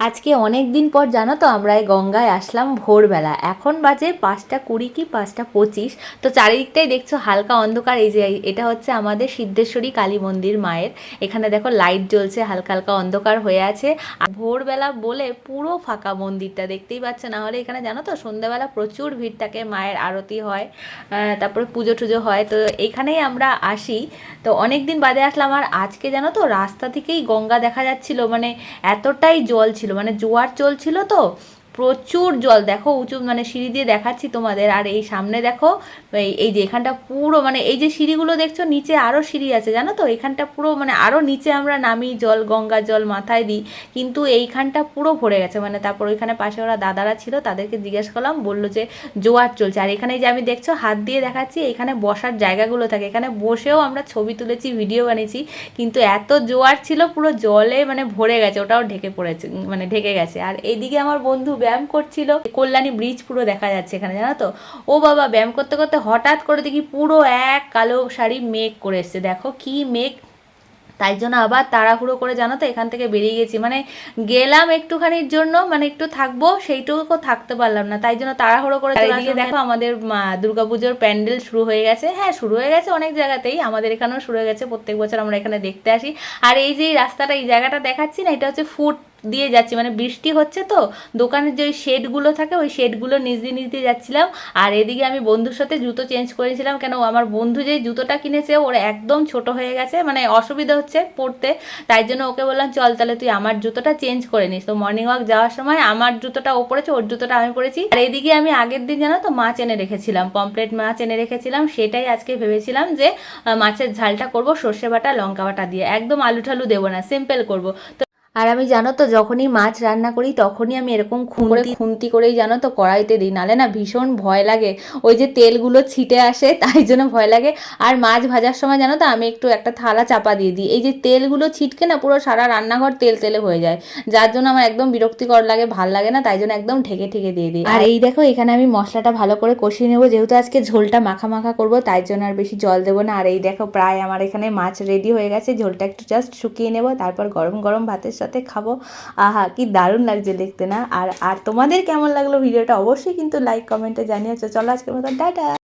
আজকে অনেক দিন পর জানো তো আমরা এই গঙ্গায় আসলাম ভোরবেলা। এখন বাজে 5:20 কি 5:25। তো চারিদিকটাই দেখছো হালকা অন্ধকার। এই যে এটা হচ্ছে আমাদের সিদ্ধেশ্বরী কালী মন্দির মায়ের। এখানে দেখো লাইট জ্বলছে, হালকা হালকা অন্ধকার হয়ে আছে। আর ভোরবেলা বলে পুরো ফাঁকা মন্দিরটা, দেখতেই পাচ্ছ। না হলে এখানে জানো তো সন্ধ্যাবেলা প্রচুর ভিড় থাকে, মায়ের আরতি হয়, তারপরে পুজো টুজো হয়। তো এইখানেই আমরা আসি। তো অনেক দিন বাদে আসলাম। আর আজকে জানো তো রাস্তা থেকেই গঙ্গা দেখা যাচ্ছিল, মানে এতটাই জল ছিল, মানে জোয়ার চলছিল তো প্রচুর জল। দেখো উঁচু, মানে সিঁড়ি দিয়ে দেখাচ্ছি তোমাদের। আর এই সামনে দেখো এই যে এখানটা পুরো, মানে এই যে সিঁড়িগুলো দেখছো, নিচে আরও সিঁড়ি আছে জানো তো। এখানটা পুরো মানে আরও নিচে আমরা নামি, জল গঙ্গার জল মাথায় দিই, কিন্তু এইখানটা পুরো ভরে গেছে। মানে তারপর ওইখানে পাশে ওরা দাদারা ছিল, তাদেরকে জিজ্ঞেস করলাম, বললো যে জোয়ার চলছে। আর এখানে যে আমি দেখছো হাত দিয়ে দেখাচ্ছি, এখানে বসার জায়গাগুলো থাকে, এখানে বসেও আমরা ছবি তুলেছি, ভিডিও বানিয়েছি। কিন্তু এত জোয়ার ছিল, পুরো জলে মানে ভরে গেছে, ওটাও ঢেকে পড়েছে, মানে ঢেকে গেছে। আর এইদিকে আমার বন্ধু ব্যায়াম করছিল, কল্যাণী ব্রিজ পুরো দেখা যাচ্ছে এখানে জানো তো। ও বাবা, ব্যায়াম করতে করতে হঠাৎ করে দেখি পুরো এক কালো শাড়ি মেঘ করে এসছে। দেখো কি মেঘ! তাই জন্য আবার তাড়াহুড়ো করে জানো তো এখান থেকে বেরিয়ে গেছি। মানে গেলাম একটুখানির জন্য, মানে একটু থাকবো, সেইটুকু থাকতে পারলাম না, তাই জন্য তাড়াহুড়ো করে চলে আসলাম। দেখো আমাদের দুর্গাপুজোর প্যান্ডেল শুরু হয়ে গেছে। হ্যাঁ, শুরু হয়ে গেছে অনেক জায়গাতেই, আমাদের এখানেও শুরু হয়ে গেছে। প্রত্যেক বছর আমরা এখানে দেখতে আসি। আর এই যে রাস্তাটা, এই জায়গাটা দেখাচ্ছি না, এটা হচ্ছে ফুট দিয়ে যাচ্ছি, মানে বৃষ্টি হচ্ছে তো, দোকানের যে ওই শেডগুলো থাকে, ওই শেডগুলো নিচ দিয়ে যাচ্ছিলাম। আর এদিকে আমি বন্ধুর সাথে জুতো চেঞ্জ করেছিলাম, কেন আমার বন্ধু যে জুতোটা কিনেছে ওর একদম ছোট হয়ে গেছে, মানে অসুবিধা হচ্ছে পড়তে। তাই জন্য ওকে বললাম, চল তাহলে তুই আমার জুতোটা চেঞ্জ করে নিস। তো মর্নিং ওয়াক যাওয়ার সময় আমার জুতোটা ও পড়েছে, ওর জুতোটা আমি পড়েছি। আর এদিকে আমি আগের দিন জানো তো মাছ এনে রেখেছিলাম, পমপ্লেট মাছ এনে রেখেছিলাম, সেটাই আজকে ভেবেছিলাম যে মাছের ঝালটা করব সর্ষে বাটা লঙ্কা বাটা দিয়ে, একদম আলু ঠালু দেবো না, সিম্পল করব। আর আমি জানো তো যখনই মাছ রান্না করি তখনই আমি এরকম খুন্তি করেই জানো তো কড়াইতে দিই, নালে না ভীষণ ভয় লাগে, ওই যে তেলগুলো ছিটে আসে, তাই জন্য ভয় লাগে। আর মাছ ভাজার সময় জানো তো আমি একটু একটা থালা চাপা দিয়ে দিই, এই যে তেলগুলো ছিটকে না পুরো সারা রান্নাঘর তেল তেলে হয়ে যায়, যার জন্য আমার একদম বিরক্তিকর লাগে, ভাল লাগে না, তাই জন্য একদম ঢেকে ঠেকে দিয়ে দিই। আর এই দেখো এখানে আমি মশলাটা ভালো করে কষিয়ে নেবো, যেহেতু আজকে ঝোলটা মাখা মাখা করবো, তাই জন্য আর বেশি জল দেবো না। আর এই দেখো প্রায় আমার এখানে মাছ রেডি হয়ে গেছে, ঝোলটা একটু জাস্ট শুকিয়ে নেবো, তারপর গরম গরম ভাতের সাথে খাবো। আহা, কি দারুণ লাগছে দেখতে না। আর তোমাদের কেমন লাগলো ভিডিওটা অবশ্যই কিন্তু লাইক কমেন্টে জানিয়েছো। চলো আজকের মতন টাটা।